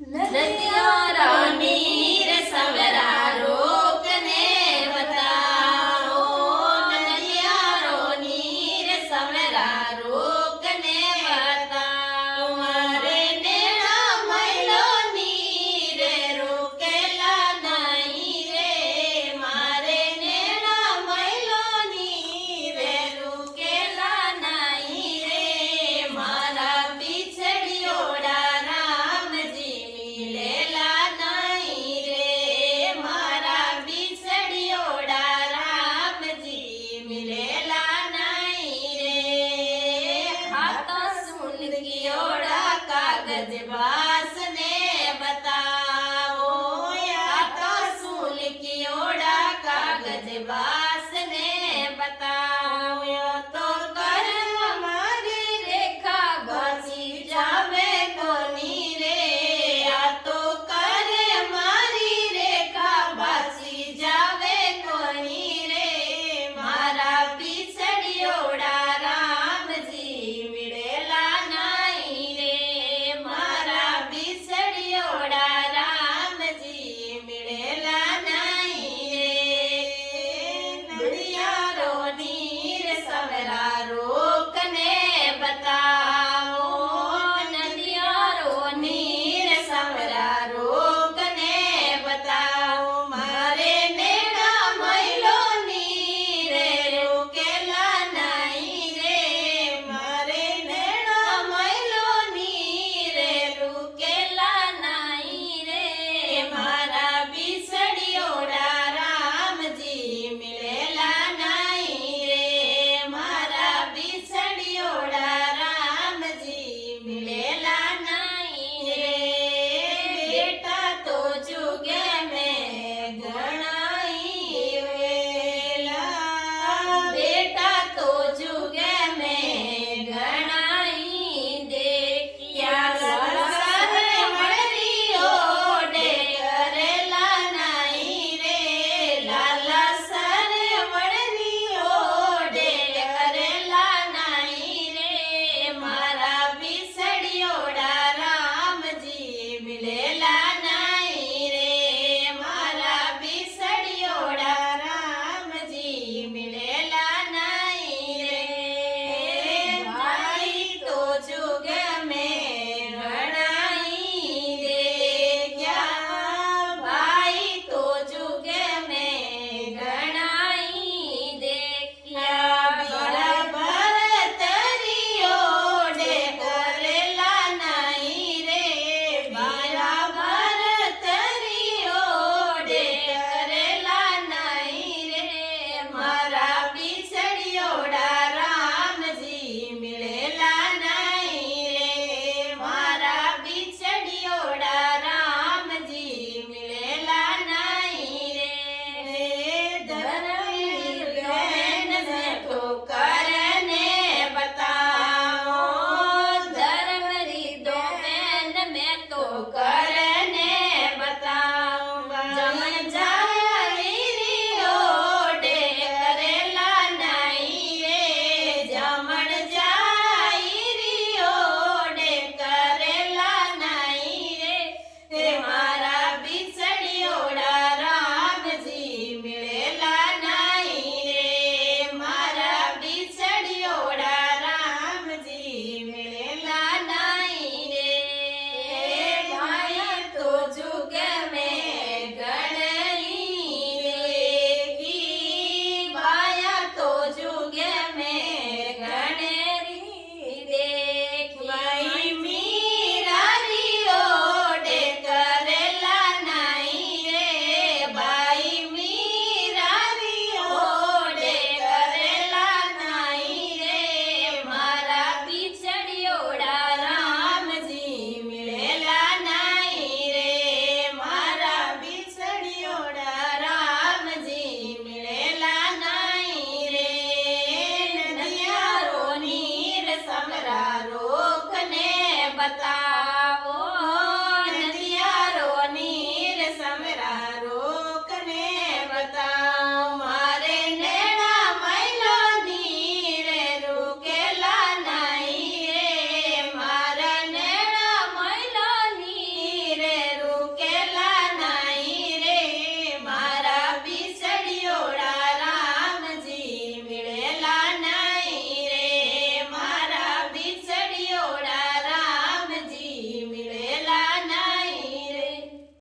નદિયારો નીર સવરા રોકને બતાવો નદિયારો નીર સવરા રોકને બતાવો મારે નેણા મૈલો નીર રોકેલા નહીં રે મારે નેણા મૈલો નીર રોકેલા નહીં રે મારા બિછડિયોડા રામજી મિલેલા નહીં રે મારા બિછડિયોડા રામજી મિલેલા નહીં રે હાથ સુનગીયોડા કાગજ બાસને બતાવો હાથ સુનગીયોડા કાગજ બાસને બતાવો તો કર મારી રેખા ઘસી જાવે કોની રે આ તો કરે મારી રેખા બાસી જાવે કોની રે મારા બિછડિયોડા રામજી મિલેલા નહીં રે મારા બિછડિયોડા રામજી મિલેલા નહીં રે નદિયારો નીર સવરા રોકને બતાવો નદિયારો નીર સવરા રોકને બતાવો મારે નેણા મૈલો નીર રોકેલા નહીં રે મારે નેણા મૈલો નીર રોકેલા નહીં રે મારા બિછડિયોડા રામજી મિલેલા નહીં રે મારા બિછડિયોડા રામજી મિલેલા નહીં રે બેટા તો જુગે મેં ગણાઈ વેલા બેટા તો જુગે મેં ગણાઈ દેખ્યા સર મળરીઓ ડે કરેલા નહીં રે લાલા સર મળરીઓ ડે કરેલા નહીં રે મારા બિછડિયોડા રામજી મિલેલા નહીં રે મારા બિછડિયોડા રામજી મિલેલા નહીં રે ભાઈ તો જુગે મેં ગણાઈ દેખ્યા ભાઈ તો જુગે મેં ગણાઈ દેખ્યા બરાબર તરીઓ ડે કરેલા નહીં રે બરાબર તરીઓ ડે કરેલા નહીં રે મારા બિછડિયોડા રામજી મિલેલા નહીં રે મારા બિછડિયોડા રામજી મિલેલા નહીં રે ધરમવીર બહેન મેં તો કરને બતાવો ધર્મરી દો બહેન મેં તો